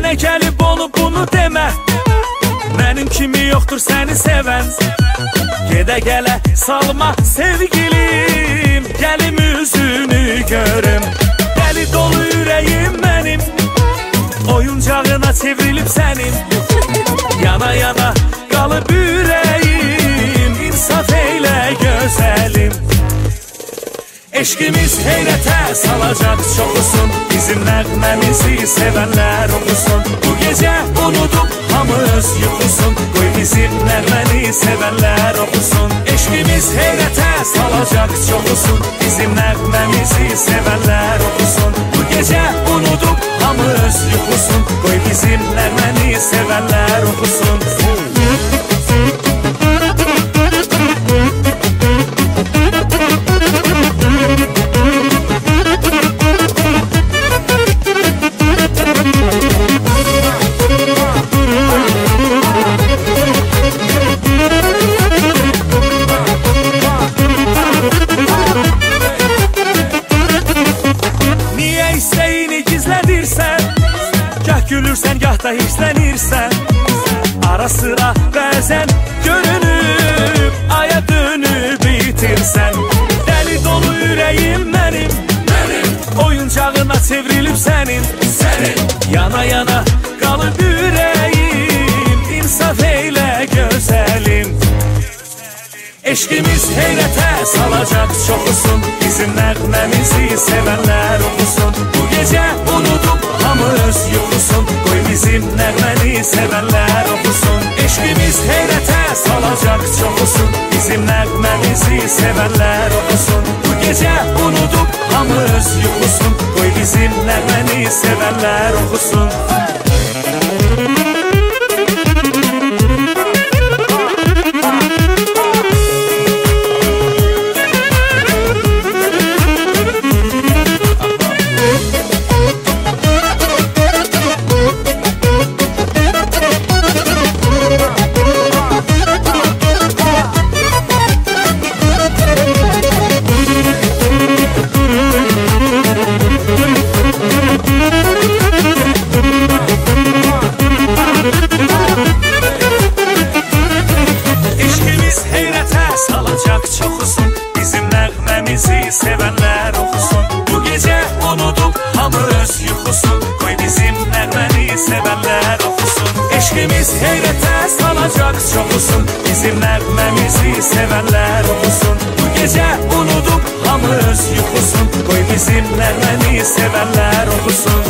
Sənə gəlib onu bunu demə, mənim kimi yoxdur səni sevən. Gedə gələ salma sevgilim, gəlim üzünü görüm. Dəli dolu ürəyim mənim, oyuncağına çevrilib sənin. Yana yana qalıb ürəyim, insaf eylə gözəlim. Eşqimiz heyrətə salacaq çoxusun, bizim nəğməmizi sevənlər oxusun. Bu gecə unudub hamı öz yuxusun, qoy bizim nəğməni sevənlər oxusun. Eşqimiz heyrətə salacaq çoxusun, bizim nəğməmizi sevənlər oxusun. Bu gecə unudub hamı öz yuxusun, qoy bizim nəğməni sevənlər oxusun. Gah gülürsən, gah da hirslənirsən, ara sıra bəzən görünüb, aya dönüb itirsən. Dəli dolu ürəyim mənim, oyuncağına çevrilib sənin. Yana yana qalıb ürəyim, insaf eylə gözəlim. Eşqimiz heyrətə salacaq çoxusun, bizim nəğməmizi sevənlər oxusun. Bu gecə unudub hamı öz yuxusun, qoy bizim nəğməni sevənlər oxusun. Eşqimiz heyrətə salacaq çoxusun, bizim nəğməmizi sevənlər oxusun. Bu gecə unudub hamı öz yuxusun, qoy bizim nəğməni sevənlər oxusun. Çoxusun, bizim nəğməmizi sevənlər oxusun. Bu gecə unudub hamı öz yuxusun, qoy bizim nəğməni sevənlər oxusun. Eşqimiz heyrətə salacaq çoxusun, bizim nəğməmizi sevənlər oxusun. Bu gecə unudub hamı öz yuxusun, qoy bizim nəğməni sevənlər oxusun.